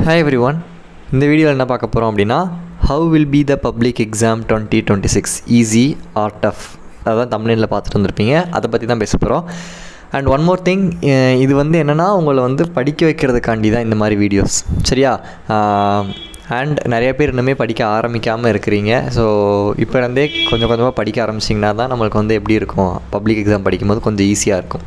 Hi everyone. இந்த வீடியோவில் என்ன பார்க்க போகிறோம் அப்படின்னா how will be the public exam 2026 easy or tough அதான் தமிழில் பார்த்துட்டு வந்திருப்பீங்க. அதை பற்றி தான் பேச போகிறோம். அண்ட் ஒன் மோர் திங், இது என்னென்னா உங்களை படிக்க வைக்கிறதுக்காண்டி தான் இந்த மாதிரி வீடியோஸ், சரியா? அண்ட் நிறைய பேர் இன்னுமே படிக்க ஆரம்பிக்காமல் இருக்கிறீங்க. ஸோ இப்போ இருந்தே கொஞ்சம் கொஞ்சமாக படிக்க ஆரம்பிச்சிங்கன்னா தான் நம்மளுக்கு எப்படி இருக்கும், பப்ளிக் எக்ஸாம் படிக்கும்போது கொஞ்சம் ஈஸியாக இருக்கும்.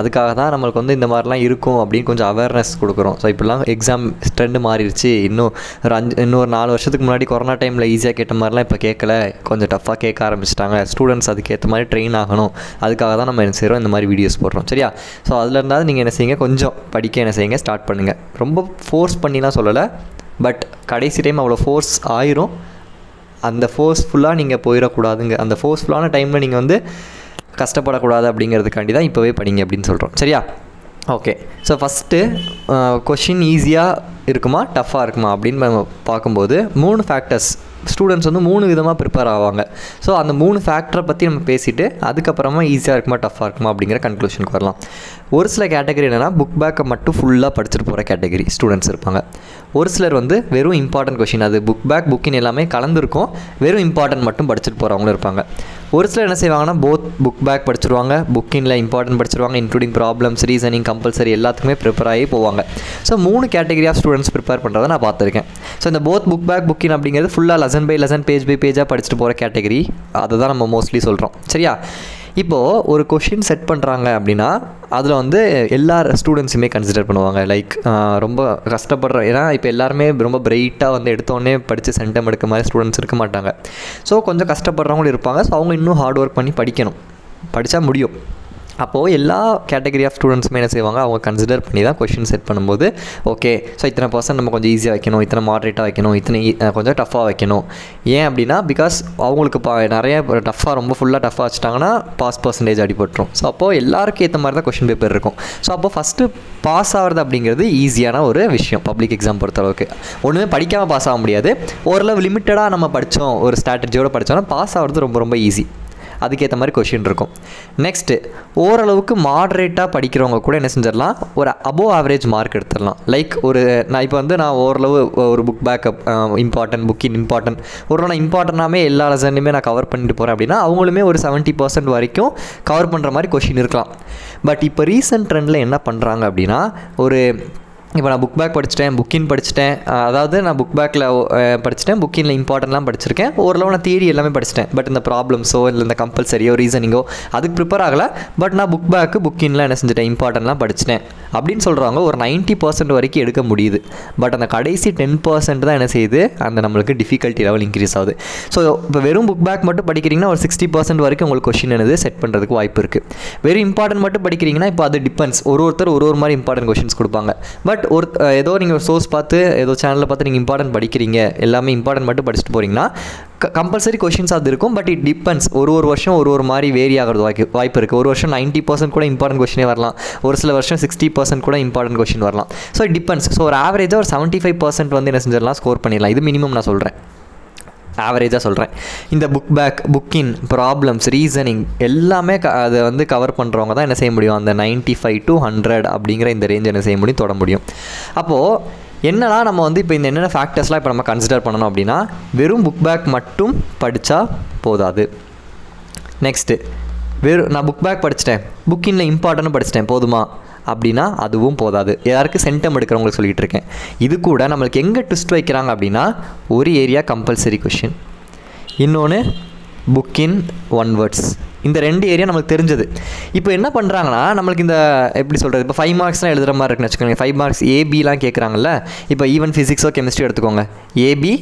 அதுக்காக தான் நம்மளுக்கு இந்த மாதிரிலாம் இருக்கும் அப்படின்னு கொஞ்சம் அவேர்னஸ் கொடுக்குறோம். ஸோ இப்போலாம் எக்ஸாம் ட்ரெண்டு மாறிடுச்சு. இன்னொரு 4 வருஷத்துக்கு முன்னாடி கொரோனா டைமில் ஈஸியாக கேட்ட மாதிரிலாம் இப்போ கேட்கல, கொஞ்சம் டஃப்பாக கேட்க ஆரம்பிச்சிட்டாங்க. ஸ்டூடெண்ட்ஸ் அதுக்கேற்ற மாதிரி ட்ரெயின் ஆகணும். அதுக்காக தான் நம்ம என்ன செய்கிறோம், இந்த மாதிரி வீடியோஸ் போடுறோம், சரியா? ஸோ அதில் இருந்தால் நீங்கள் என்ன செய்யுங்க, கொஞ்சம் படிக்க என்ன செய்யுங்க, ஸ்டார்ட் பண்ணுங்கள். ரொம்ப ஃபோர்ஸ் பண்ணிலாம் சொல்லலை, பட் கடைசி டைம் அவ்வளோ ஃபோர்ஸ் ஆயிரும். அந்த ஃபோர்ஸ்ஃபுல்லாக நீங்கள் போயிடக்கூடாதுங்க. அந்த ஃபோர்ஸ்ஃபுல்லான டைமில் நீங்கள் கஷ்டப்படக்கூடாது அப்படிங்கிறதுக்காண்டி தான் இப்போவே படிங்க அப்படின்னு சொல்கிறோம், சரியா? ஓகே. ஸோ ஃபஸ்ட்டு கொஷின் ஈஸியாக இருக்குமா டஃப்பாக இருக்குமா அப்படின்னு நம்ம பார்க்கும்போது 3 ஃபேக்டர்ஸ். ஸ்டூடெண்ட்ஸ் 3 விதமாக ப்ரிப்பேர் ஆவாங்க. ஸோ அந்த 3 ஃபேக்டரை பற்றி நம்ம பேசிவிட்டு அதுக்கப்புறமா ஈஸியாக இருக்குமா டஃப்பாக இருக்குமா அப்படிங்கிற கன்க்ளூஷனுக்கு வரலாம். ஒரு சில கேட்டகரி என்னென்னா புக் பேக்கை மட்டும் ஃபுல்லாக படிச்சுட்டு போகிற கேட்டகரி ஸ்டூடெண்ட்ஸ் இருப்பாங்க. ஒரு சிலர் வெறும் இம்பார்ட்டன்ட் கொஷின், அது புக் பேக் புக்கின் எல்லாமே கலந்துருக்கும், வெறும் இம்பார்ட்டன்ட் மட்டும் படிச்சுட்டு போகிறவங்களும் இருப்பாங்க. ஒரு சிலர் என்ன செய்வாங்கன்னா போத் புக் பேக் படிச்சிருவாங்க, புக்கினில் இம்பார்ட்டன்ட் படிச்சிருவாங்க, இன்க்ளூடிங் ப்ராப்ளம்ஸ், ரீசனிங், கம்பல்சரி எல்லாத்துக்குமே ப்ரிப்பேர் ஆகி போவாங்க. So 3 category of students prepare பண்ணுறதை நான் பார்த்துருக்கேன். ஸோ இந்த போத் புக் பேக் புக்கின் அப்படிங்கிறது ஃபுல்லாக lesson by lesson, page by பேஜாக படிச்சுட்டு போகிற கேட்டகரி. அதை தான் நம்ம மோஸ்ட்லி சொல்கிறோம், சரியா? இப்போது ஒரு கொஷின் செட் பண்ணுறாங்க அப்படின்னா அதில் எல்லா ஸ்டூடெண்ட்ஸுமே கன்சிடர் பண்ணுவாங்க. லைக் ரொம்ப கஷ்டப்படுற, ஏன்னா இப்போ எல்லாருமே ரொம்ப பிரைட்டாக எடுத்தோடனே படித்து சென்டம் எடுக்க மாதிரி ஸ்டூடெண்ட்ஸ் இருக்க மாட்டாங்க. ஸோ கொஞ்சம் கஷ்டப்படுறவங்களும் இருப்பாங்க. ஸோ அவங்க இன்னும் ஹார்ட் ஒர்க் பண்ணி படிக்கணும், படித்தா முடியும். அப்போது எல்லா கேட்டகரி ஆஃப் ஸ்டூடெண்ட்ஸுமே என்ன செய்வாங்க, அவங்க கன்சிடர் பண்ணி தான் கொஷின் செட் பண்ணும்போது ஓகே ஸோ இத்தனை பர்சன்ட் நம்ம கொஞ்சம் ஈஸியாக வைக்கணும், இத்தனை மாட்ரேட்டாக வைக்கணும், இத்தனை கொஞ்சம் டஃப்பாக வைக்கணும். ஏன் அப்படின்னா பிகாஸ் அவங்களுக்கு நிறைய டஃப்பாக ரொம்ப ஃபுல்லாக டஃப்பாக வச்சுட்டாங்கன்னா பாஸ் பர்சன்டேஜ் அடிபட்டுரும். ஸோ அப்போது எல்லாருக்கும் ஏற்ற மாதிரி தான் கொஷின் பேப்பர் இருக்கும். ஸோ அப்போது ஃபஸ்ட்டு பாஸ் ஆகிறது அப்படிங்கிறது ஈஸியான ஒரு விஷயம். பப்ளிக் எக்ஸாம் பொறுத்தளவுக்கு ஒன்றுமே படிக்காமல் பாஸ் ஆக முடியாது. ஓரளவு லிமிட்டடாக நம்ம படித்தோம், ஒரு ஸ்ட்ராட்டஜியோடு படித்தோன்னா பாஸ் ஆகிறது ரொம்ப ரொம்ப ஈஸி. அதுக்கேற்ற மாதிரி கொஷின் இருக்கும். நெக்ஸ்ட்டு ஓரளவுக்கு மாட்ரேட்டாக படிக்கிறவங்க கூட என்ன செஞ்சிடலாம், ஒரு அபோவ் ஆவரேஜ் மார்க் எடுத்துடலாம். லைக் நான் இப்போ நான் ஓரளவு ஒரு புக் பேக்கப் இம்பார்ட்டன்ட், புக்கின் இம்பார்ட்டன்ட், நான் இம்பார்ட்டன்டாகவே எல்லா லெசன்லையுமே நான் கவர் பண்ணிட்டு போகிறேன் அப்படின்னா அவங்களுமே ஒரு 70% வரைக்கும் கவர் பண்ணுற மாதிரி கொஷின் இருக்கலாம். பட் இப்போ ரீசெண்ட் ட்ரெண்டில் என்ன பண்ணுறாங்க அப்படின்னா, இப்போ நான் புக் பேக் படிச்சிட்டேன், புக்கின் படிச்சிட்டேன், அதாவது நான் புக் பேக்கில் படிச்சிட்டேன், புக்கினில் இம்பார்ட்டன்ட்லாம் படிச்சிருக்கேன், ஓரளவு நான் தியரி எல்லாமே படிச்சிட்டேன். பட் இந்த ப்ராப்ளம்ஸோ இல்லை இந்த கம்பல்சரியோ ரீசனிங்கோ அதுக்கு ப்ரிப்பேர் ஆகலை. பட் நான் புக் பேக்கு புக்கின்லாம் என்ன செஞ்சுட்டேன், இம்பார்ட்டன்ட்லாம் படிச்சிட்டேன் அப்படின்னு சொல்கிறவங்க ஒரு 90% வரைக்கும் எடுக்க முடியுது. பட் அந்த கடைசி 10% தான் என்ன செய்யுது, அந்த நம்மளுக்கு டிஃபிகல்ட்டி லெவல் இன்க்ரீஸ் ஆகுது. ஸோ இப்போ வெறும் புக் பேக் மட்டும் படிக்கிறீங்கன்னா ஒரு 60% வரைக்கும் உங்களுக்கு கொஷின் என்னது செட் பண்ணுறதுக்கு வாய்ப்பு இருக்குது. வெறும் இம்பார்ட்டன்ட் மட்டும் படிக்கிறீங்கன்னா இப்போ அது டிபெண்ட்ஸ், ஒருத்தர் ஒரு மாதிரி இம்பார்ட்டன்ட் கொஷின்ஸ் கொடுப்பாங்க. பட் ஏதோ நீங்கள் ஒரு சோர்ஸ் பார்த்து ஏதோ சேனலில் பார்த்து நீங்கள் இம்பார்ட்டன்ட் படிக்கிறீங்க, எல்லாமே இம்பார்ட்டன்ட் மட்டும் படிச்சுட்டு போகிறீங்கன்னா கம்பல்சரி கொஷின்ஸ் அது இருக்கும். பட் இட் டிபெண்ட்ஸ், ஒரு வருஷம் ஒரு மாதிரி வேரி ஆகிறது வாய்ப்பு இருக்குது. ஒரு வருஷம் 90% கூட இம்பார்ட்டன்ட் கொஷினே வரலாம், ஒரு சில வருஷம் 60% கூட இம்பார்ட்டன்ட் கொஷின் வரலாம். So it depends. ஸோ ஒரு ஆவரேஜாக ஒரு 75% என்ன செஞ்சிடலாம், ஸ்கோர் பண்ணிடலாம். இது மினிமம் நான் சொல்கிறேன், ஆவரேஜாக சொல்கிறேன். இந்த புக் பேக், புக்கின், ப்ராப்ளம்ஸ், ரீசனிங் எல்லாமே அதை கவர் பண்ணுறவங்க தான் என்ன செய்ய முடியும், அந்த 95 to 100 அப்படிங்கிற இந்த ரேஞ்ச் என்ன செய்ய முடியும், தொட முடியும். அப்போது என்னன்னா நம்ம இப்போ இந்த என்னென்ன ஃபேக்டர்ஸ்லாம் இப்போ நம்ம கன்சிடர் பண்ணணும் அப்படின்னா, வெறும் புக் பேக் மட்டும் படித்தா போதாது. நெக்ஸ்ட்டு நான் புக் பேக் படிச்சிட்டேன், புக்கின்ல இம்பார்ட்டன்ட் படிச்சிட்டேன் போதுமா அப்படின்னா அதுவும் போதாது. யாருக்கு சென்டம் எடுக்கிறவங்களுக்கு சொல்லிகிட்டு இருக்கேன். இது கூட நம்மளுக்கு எங்கே ட்விஸ்ட் வைக்கிறாங்க அப்படின்னா, ஒரு ஏரியா கம்பல்சரி கொஷின், இன்னொன்று புக்கின் 1 வேர்ட்ஸ். இந்த 2 ஏரியா நம்மளுக்கு தெரிஞ்சது. இப்போ என்ன பண்ணுறாங்கன்னா நம்மளுக்கு இந்த எப்படி சொல்கிறது, இப்போ 5 மார்க்ஸ்லாம் எழுதுகிற மாதிரி இருக்குன்னு வச்சுக்கோங்க. 5 மார்க்ஸ் ஏபிலாம் கேட்குறாங்கல்ல. இப்போ ஈவன் ஃபிசிக்ஸோ கெமிஸ்ட்ரி எடுத்துக்கோங்க, ஏபி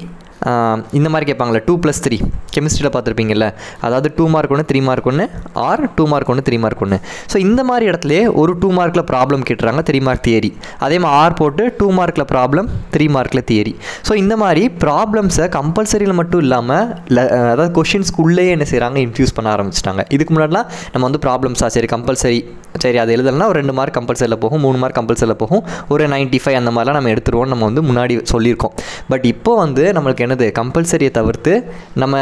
இந்த மாதிரி கேட்பாங்களே 2+3 கெமிஸ்ட்ரியில் பார்த்துருப்பீங்கல்ல. அதாவது 2 mark 1, 3 mark 1, or 2 mark 1, 3 mark 1. So இந்த மாதிரி இடத்துல ஒரு 2 மார்க்கில் ப்ராப்ளம் கேட்டுறாங்க, 3 மார்க் தியரி. அதே மாதிரி ஆர் போட்டு 2 மார்க்கில் ப்ராப்ளம், 3 மார்க்கில் தியரி. ஸோ இந்த மாதிரி ப்ராப்ளம்ஸை கம்பல்சரியில் மட்டும் இல்லாமல் அதாவது கொஷின்ஸ்க்குள்ளேயே என்ன செய்கிறாங்க, இன்ஃப்யூஸ் பண்ண ஆரம்பிச்சிட்டாங்க. இதுக்கு முன்னாடிலாம் நம்ம ப்ராப்ளம்ஸாக சரி கம்பல்சரி, சரி அது எழுதலைன்னா ஒரு 2 மார்க் கம்பல்சரியில் போகும், 3 மார்க் கம்பல்சரியில் போகும், ஒரு 95 அந்த மாதிரிலாம் நம்ம எடுத்துருவோம், நம்ம முன்னாடி சொல்லியிருக்கோம். பட் இப்போ நம்மளுக்கு என்னது, கம்பல்சரியை தவிர்த்து நம்ம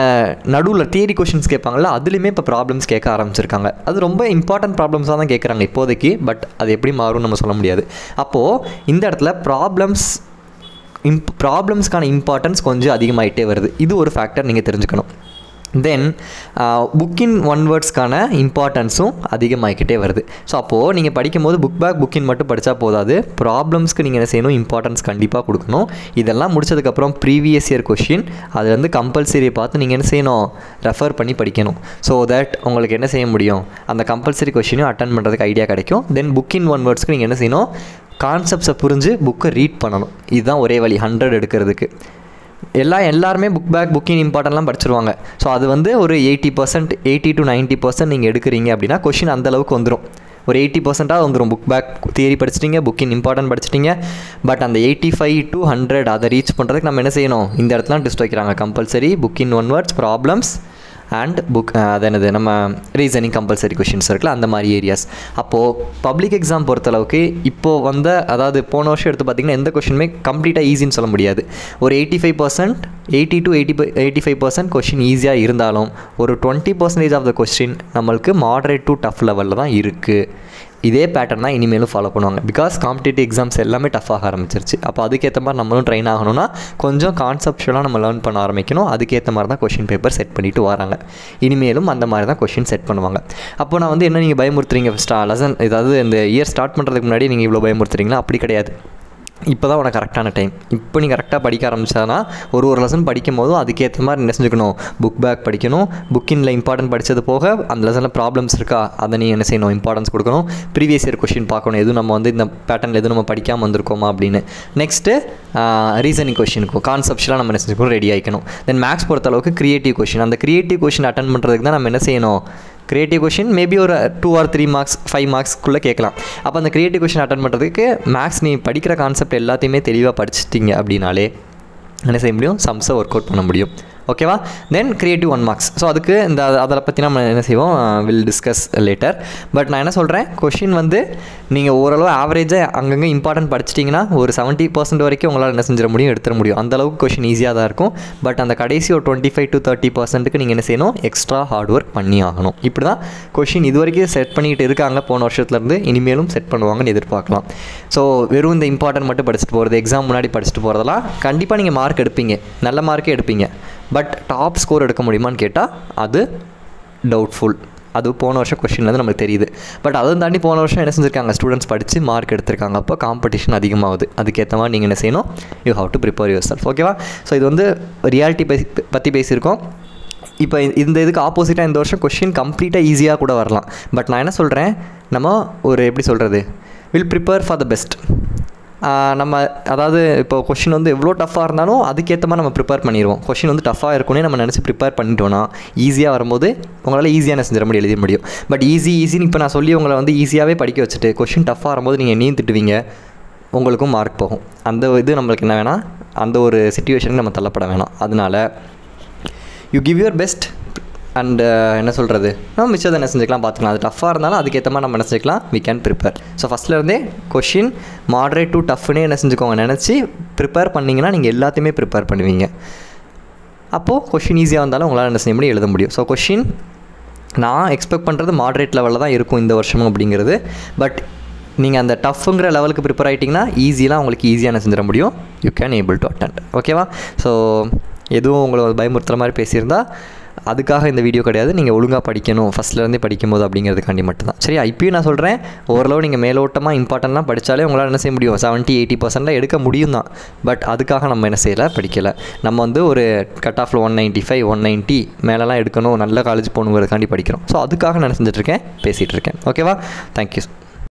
நடுவில் தியரி கொஷின்ஸ் கேட்பாங்கள்ல, அதுலேயுமே இப்போ ப்ராப்ளம்ஸ் கேட்க ஆரம்பிச்சிருக்காங்க. அது ரொம்ப இம்பார்ட்டன்ட் ப்ராப்ளம்ஸாக தான் கேட்குறாங்க இப்போதைக்கு. பட் அது எப்படி மாறும்னு நம்ம சொல்ல முடியாது. அப்போது இந்த இடத்துல ப்ராப்ளம்ஸ் ப்ராப்ளம்ஸ்க்கான இம்பார்ட்டன்ஸ் கொஞ்சம் அதிகமாகிட்டே வருது. இது ஒரு ஃபேக்டர் நீங்கள் தெரிஞ்சுக்கணும். தென் புக்கின் ஒன் வேர்ட்ஸ்க்கான இம்பார்ட்டன்ஸும் அதிகமாகிக்கிட்டே வருது. ஸோ அப்போது நீங்கள் படிக்கும்போது புக் பேக் புக்கின் மட்டும் படித்தா போதாது, ப்ராப்ளம்ஸ்க்கு நீங்கள் என்ன செய்யணும், இம்பார்ட்டன்ஸ் கண்டிப்பாக கொடுக்கணும். இதெல்லாம் முடிச்சதுக்கப்புறம் ப்ரீவியஸ் இயர் கொஷின் அதுலேருந்து கம்பல்சரியை பார்த்து நீங்கள் என்ன செய்யணும், ரெஃபர் பண்ணி படிக்கணும். ஸோ தட் உங்களுக்கு என்ன செய்ய முடியும், அந்த கம்பல்சரி கொஷினையும் அட்டன் பண்ணுறதுக்கு ஐடியா கிடைக்கும். தென் புக்கின் ஒன் வேர்ட்ஸ்க்கு நீங்கள் என்ன செய்யணும், கான்செப்ட்ஸை புரிஞ்சு புக்கை ரீட் பண்ணணும். இதுதான் ஒரே வழி 100 எடுக்கிறதுக்கு. எல்லாருமே புக் பேக் புக்கின் இம்பார்ட்டன்ட்லாம் படிச்சிருவாங்க. ஸோ அது வந்து ஒரு 80% 80 to 90% நீங்கள் எடுக்கிறீங்க அப்படின்னா கொஷின் அந்தளவுக்கு வந்துடும். ஒரு 80% வந்துடும். புக் பேக் தியரி படிச்சிட்டிங்க, புக்கின் இம்பார்ட்டன்ட் படிச்சிட்டிங்க. பட் அந்த 85 to 100 அதை ரீச் பண்ணுறதுக்கு நம்ம என்ன செய்யணும், இந்த இடத்துல டெஸ்ட் வைக்கிறாங்க. கம்பல்சரி புக்கின் one words, problems and book அது என்னது நம்ம ரீசனிங் கம்பல்சரி கொஷின்ஸ் இருக்குல்ல, அந்த மாதிரி ஏரியாஸ். அப்போது பப்ளிக் எக்ஸாம் பொறுத்தளவுக்கு இப்போது வந்த, அதாவது போன வருஷம் எடுத்து பார்த்திங்கன்னா எந்த கொஷினுமே கம்ப்ளீட்டாக ஈஸின்னு சொல்ல முடியாது. ஒரு 85% 80 to 85% கொஷின் ஈஸியாக இருந்தாலும் ஒரு 20% ஆஃப் த கொஸ்டின் நம்மளுக்கு மாடரேட் டு டஃப் லெவலில் தான் இருக்குது. இதே பேட்டர்ன் தான் இனிமேலும் ஃபாலோ பண்ணுவாங்க. பிகாஸ் காம்படிட்டிவ் எக்ஸாம்ஸ் எல்லாமே டஃப்பாக ஆரம்பிச்சிருச்சு. அப்போ அதுக்கேற்ற மாதிரி நம்மளும் ட்ரெயின் ஆகணும்னா கொஞ்சம் கான்செப்ஷுவலாக நம்ம லேர்ன் பண்ண ஆரம்பிக்கணும். அதுக்கேற்ற மாதிரி தான் கொஷின் பேப்பர் செட் பண்ணிட்டு வராங்க. இனிமேலும் அந்த மாதிரி தான் கொஷின் செட் பண்ணுவாங்க. அப்போ நான் வந்து என்ன நீங்கள் பயமுறுத்துறீங்க லெசன், ஏதாவது இந்த இயர் ஸ்டார்ட் பண்ணுறதுக்கு முன்னாடி நீங்கள் இவ்வளோ பயமுறுத்துறீங்களா? அப்படி கிடையாது. இப்போ தான் உனக்கு கரெக்டான டைம். இப்போ நீ கரெக்டாக படிக்க ஆரம்பிச்சானா ஒரு லெசன் படிக்கும் போதும் அதுக்கேற்ற மாதிரி என்ன செஞ்சுக்கணும், புக் பேக் படிக்கணும். புக்கின்ல இம்பார்ட்டன்ட் படித்தது போக அந்த லெசனில் ப்ராப்ளம்ஸ் இருக்கா அதை நீ என்ன செய்யணும், இம்பார்ட்டன்ஸ் கொடுக்கணும். ப்ரீவியஸ் இயர் கொஷின் பார்க்கணும், எதுவும் நம்ம வந்து இந்த பேட்டர்னில் எதுவும் நம்ம படிக்காமல் வந்திருக்கோமா அப்படின்னு. நெக்ஸ்ட்டு ரீசனிங் கொஷினுக்கும் கான்செப்ட்லாம் நம்ம என்ன செஞ்சுக்கணும், ரெடி ஆகிக்கணும். தென் மேக்ஸ் பொறுத்தளவுக்கு கிரியேட்டிவ் கொஷின், அந்த கிரியேட்டிவ் கொஷின் அட்டன் பண்ணுறதுக்கு தான் நம்ம என்ன செய்யணும், கிரியேட்டிவ் கொஷின் மேபி ஒரு 2 or 3 மார்க்ஸ் 5 மார்க்ஸ்க்குள்ளே கேட்கலாம். அப்போ அந்த கிரியேட்டிவ் கொஷின் அட்டன் பண்ணுறதுக்கு மேக்ஸ் நீ படிக்கிற கான்செப்ட் எல்லாத்தையுமே தெளிவாக படிச்சிட்டிங்க அப்படின்னாலே என்ன செய்ய முடியும், சம்ஸை ஒர்க் அவுட் பண்ண முடியும். ஓகேவா? தென் கிரியேட்டிவ் 1 மார்க்ஸ். ஸோ அதுக்கு இந்த அதை பற்றி நம்ம என்ன செய்வோம், வில் டிஸ்கஸ் லேட்டர். பட் நான் என்ன சொல்கிறேன், கொஷின் வந்து நீங்கள் ஓரளவு ஆவரேஜாக அங்கங்கே இம்பார்ட்டன்ட் படிச்சிட்டிங்கன்னா ஒரு 70% வரைக்கும் உங்களால் என்ன செஞ்சிட முடியும், எடுத்துட முடியும். அந்தளவுக்கு கொஷின் ஈஸியாக தான் இருக்கும். பட் அந்த கடைசி ஒரு 25 to 30%க்கு நீங்கள் என்ன செய்யணும், எக்ஸ்ட்ரா ஹார்ட் ஒர்க் பண்ணி ஆகணும். இப்படி தான் கொஷின் இது வரைக்கும் செட் பண்ணிக்கிட்டு இருக்காங்க போன வருஷத்துலேருந்து, இனிமேலும் செட் பண்ணுவாங்கன்னு எதிர்பார்க்கலாம். ஸோ வெறும் இந்த இம்பார்ட்டன்ட் மட்டும் படிச்சுட்டு போகிறது, எக்ஸாம் முன்னாடி படிச்சுட்டு போகிறதெல்லாம் கண்டிப்பாக நீங்கள் மார்க் எடுப்பீங்க, நல்ல மார்க்கே எடுப்பீங்க. பட் டாப் ஸ்கோர் எடுக்க முடியுமான்னு கேட்டால் அது டவுட்ஃபுல். அது போன வருஷம் கொஸ்டின்லேருந்து நமக்கு தெரியுது. பட் அதை தாண்டி போன வருஷம் என்ன செஞ்சுருக்காங்க, ஸ்டூடெண்ட்ஸ் படித்து மார்க் எடுத்திருக்காங்க. அப்போ காம்படிஷன் அதிகமாகுது. அதுக்கேற்ற மாதிரி நீங்கள் என்ன செய்யணும், you have to prepare yourself. ஓகேவா? ஸோ இது வந்து ரியாலிட்டி பற்றி பேசியிருக்கோம். இப்போ இந்த இதுக்கு ஆப்போசிட்டாக இந்த வருஷம் கொஷின் கம்ப்ளீட்டாக ஈஸியாக கூட வரலாம். பட் நான் என்ன சொல்கிறேன், நம்ம ஒரு எப்படி சொல்கிறது, will prepare for the best. நம்ம அதாவது இப்போ கொஷின் வந்து எவ்வளோ டஃப்பாக இருந்தாலும் அதுக்கேற்ற மாதிரி நம்ம ப்ரிப்பேர் பண்ணிடுவோம். கொஷின் வந்து டஃப்பாக இருக்குன்னே நம்ம நினச்சி ப்ரிப்பேர் பண்ணிட்டோன்னா ஈஸியாக வரும்போது உங்களால் ஈஸியாக என்ன செஞ்சிட முடியும், எழுத முடியும். பட் ஈஸின்னு இப்போ நான் சொல்லி உங்களை வந்து ஈஸியாகவே படிக்க வச்சுட்டு கொஷின் டஃப்பாக வரும்போது நீங்கள் என்னையும் திட்டுவீங்க, உங்களுக்கும் மார்க் போகும். அந்த இது நம்மளுக்கு என்ன வேணாம், அந்த ஒரு சிச்சுவேஷனுக்கு நம்ம தள்ளப்பட வேணாம். அதனால் you give your best and என்ன சொல்கிறது, நம்ம மிச்சத்தை என்ன செஞ்சுக்கலாம் பார்த்துக்கலாம். அது டஃப்பாக இருந்தாலும் அதுக்கேற்ற மாதிரி நம்ம என்ன செஞ்சுக்கலாம், வி கேன் ப்ரிப்பேர். ஸோ ஃபஸ்ட்லேருந்தே கொஷின் மாடரேட் டு டஃப்னே என்ன செஞ்சுக்கோங்க, நினச்சி ப்ரிப்பேர் பண்ணிங்கன்னா நீங்கள் எல்லாத்தையுமே ப்ரிப்பேர் பண்ணுவீங்க. அப்போது கொஷின் ஈஸியாக வந்தாலும் உங்களால் என்ன செய்ய முடியும், எழுத முடியும். ஸோ கொஷின் நான் எக்ஸ்பெக்ட் பண்ணுறது மாடரேட் லெவலில் தான் இருக்கும் இந்த வருஷமும் அப்படிங்கிறது. பட் நீங்கள் அந்த டஃப்புங்கிற லெவலுக்கு ப்ரிப்பேர் ஆகிட்டிங்கன்னா ஈஸியாக உங்களுக்கு ஈஸியாக என்ன செஞ்சிட முடியும், you can able to attend. ஓகேவா? ஸோ எதுவும் உங்களை பயமுறுத்துகிற மாதிரி பேசியிருந்தால் அதுக்காக இந்த வீடியோ கிடையாது. நீங்கள் ஒழுங்காக படிக்கணும் ஃபஸ்ட்லேருந்தே படிக்கும்போது அப்படிங்கிறதுக்காண்டி மட்டும்தான். சரியா? இப்போயும் நான் சொல்கிறேன், ஓரளவு நீங்கள் மேலோட்டமாக இம்பார்ட்டன்ட்லாம் படித்தாலே உங்களால் என்ன செய்ய முடியும், 70-80% எடுக்க முடியும் தான். பட் அதுக்காக நம்ம என்ன செய்யலை, படிக்கலை. நம்ம வந்து ஒரு கட் ஆஃபில் 195 190 மேலெலாம் எடுக்கணும், நல்ல காலேஜ் போகணுங்கிறதுக்காண்டி படிக்கிறோம். ஸோ அதுக்காக நான் செஞ்சுட்ருக்கேன், பேசிகிட்டு இருக்கேன். ஓகேவா? தேங்க்யூ.